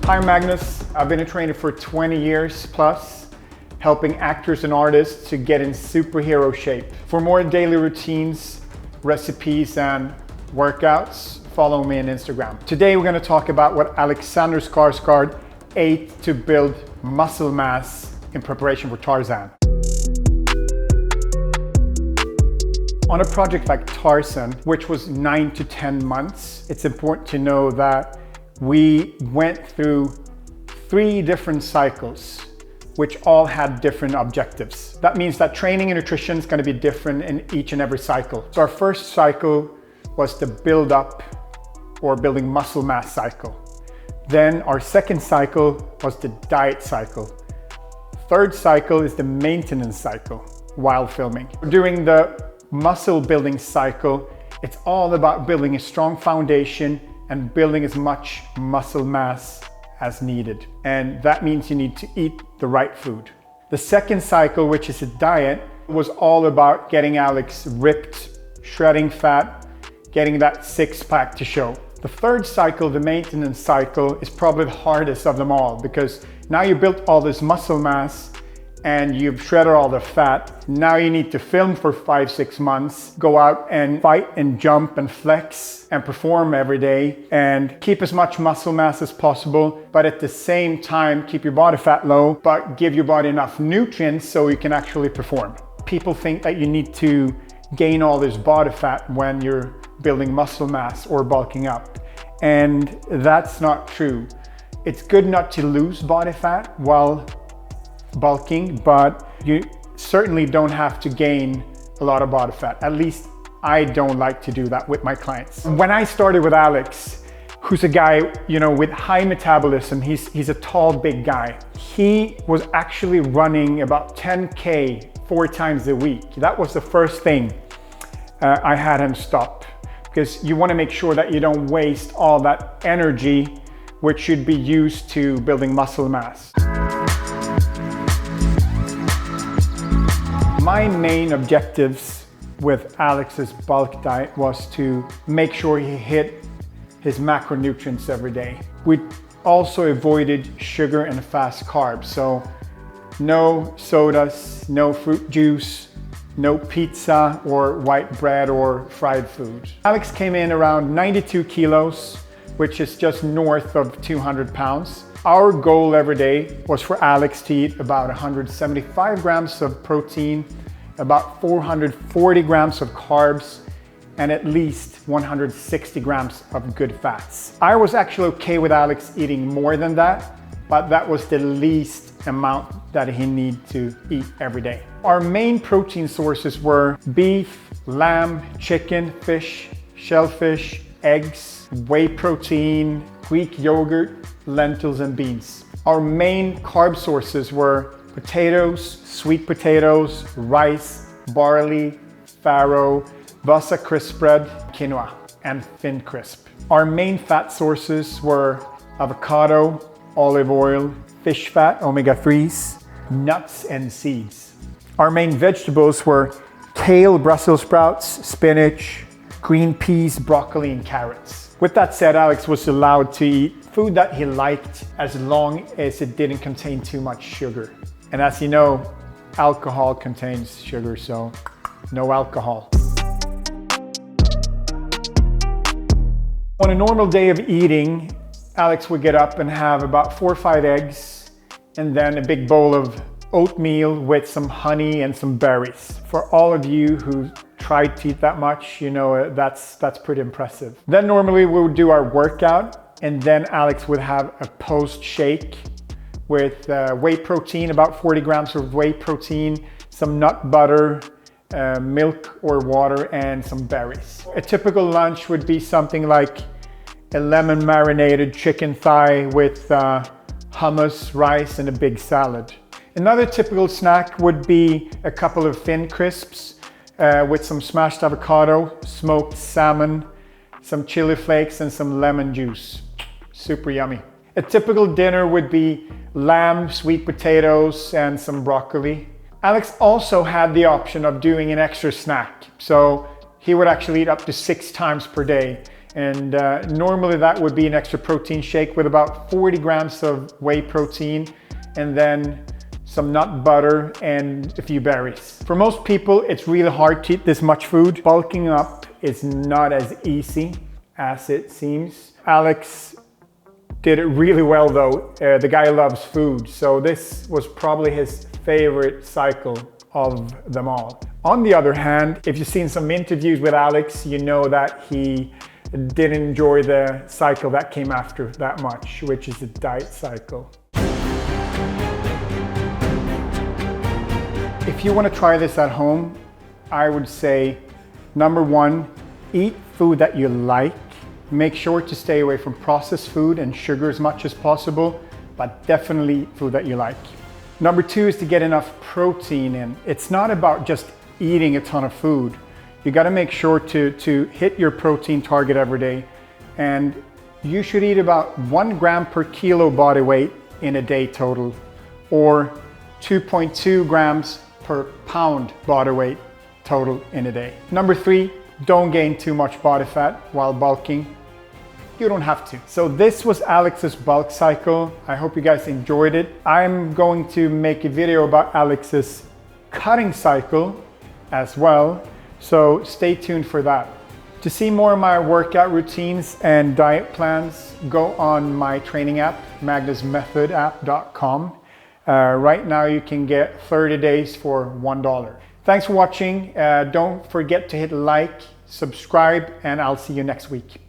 Hi, I'm Magnus. I've been a trainer for 20 years plus, helping actors and artists to get in superhero shape. For more daily routines, recipes, and workouts, follow me on Instagram. Today we're going to talk about what Alexander Skarsgård ate to build muscle mass in preparation for Tarzan. On a project like Tarzan, which was 9 to 10 months, it's important to know that we went through 3 different cycles, which all had different objectives. That means that training and nutrition is going to be different in each and every cycle. So our first cycle was the build up or building muscle mass cycle. Then our second cycle was the diet cycle. Third cycle is the maintenance cycle while filming. During the muscle building cycle, it's all about building a strong foundation and building as much muscle mass as needed. And that means you need to eat the right food. The second cycle, which is a diet, was all about getting Alex ripped, shredding fat, getting that 6-pack to show. The third cycle, the maintenance cycle, is probably the hardest of them all because now you built all this muscle mass and you've shredded all the fat. Now you need to film for 5-6 months, go out and fight and jump and flex and perform every day and keep as much muscle mass as possible, but at the same time keep your body fat low, but give your body enough nutrients so you can actually perform. People think that you need to gain all this body fat when you're building muscle mass or bulking up, and that's not true. It's good not to lose body fat while bulking, but you certainly don't have to gain a lot of body fat. At least I don't like to do that with my clients. When I started with Alex, who's a guy, with high metabolism, he's a tall, big guy. He was actually running about 10K 4 times a week. That was the first thing I had him stop, because you want to make sure that you don't waste all that energy which should be used to building muscle mass. My main objectives with Alex's bulk diet was to make sure he hit his macronutrients every day. We also avoided sugar and fast carbs, so no sodas, no fruit juice, no pizza or white bread or fried food. Alex came in around 92 kilos, which is just north of 200 pounds. Our goal every day was for Alex to eat about 175 grams of protein, about 440 grams of carbs, and at least 160 grams of good fats. I was actually okay with Alex eating more than that, but that was the least amount that he needed to eat every day. Our main protein sources were beef, lamb, chicken, fish, shellfish, eggs, whey protein, Greek yogurt, lentils, and beans. Our main carb sources were potatoes, sweet potatoes, rice, barley, farro, Vasa crisp bread, quinoa, and thin crisp. Our main fat sources were avocado, olive oil, fish fat, omega-3s, nuts, and seeds. Our main vegetables were kale, Brussels sprouts, spinach, green peas, broccoli, and carrots. With that said, Alex was allowed to eat food that he liked as long as it didn't contain too much sugar. And as you know, alcohol contains sugar, so no alcohol. On a normal day of eating, Alex would get up and have about 4 or 5 eggs and then a big bowl of oatmeal with some honey and some berries. For all of you who tried to eat that much, that's pretty impressive. Then normally we would do our workout, and then Alex would have a post shake with whey protein, about 40 grams of whey protein, some nut butter, milk or water, and some berries. A typical lunch would be something like a lemon marinated chicken thigh with hummus, rice, and a big salad. Another typical snack would be a couple of thin crisps with some smashed avocado, smoked salmon, some chili flakes, and some lemon juice. Super yummy. A typical dinner would be lamb, sweet potatoes, and some broccoli. Alex also had the option of doing an extra snack, so he would actually eat up to 6 times per day. And normally that would be an extra protein shake with about 40 grams of whey protein and then some nut butter and a few berries. For most people, it's really hard to eat this much food. Bulking up is not as easy as it seems. Alex did it really well though. The guy loves food, so this was probably his favorite cycle of them all. On the other hand, if you've seen some interviews with Alex, you know that he didn't enjoy the cycle that came after that much, which is the diet cycle. If you want to try this at home, I would say, number one, eat food that you like. Make sure to stay away from processed food and sugar as much as possible, but definitely eat food that you like. Number two is to get enough protein in. It's not about just eating a ton of food. You got to make sure to hit your protein target every day. And you should eat about 1 gram per kilo body weight in a day total, or 2.2 grams per pound body weight total in a day. Number three, don't gain too much body fat while bulking. You don't have to. So this was Alex's bulk cycle. I hope you guys enjoyed it. I'm going to make a video about Alex's cutting cycle as well. So stay tuned for that. To see more of my workout routines and diet plans, go on my training app, magnusmethodapp.com. Right now you can get 30 days for $1. Thanks for watching. Don't forget to hit like, subscribe, and I'll see you next week.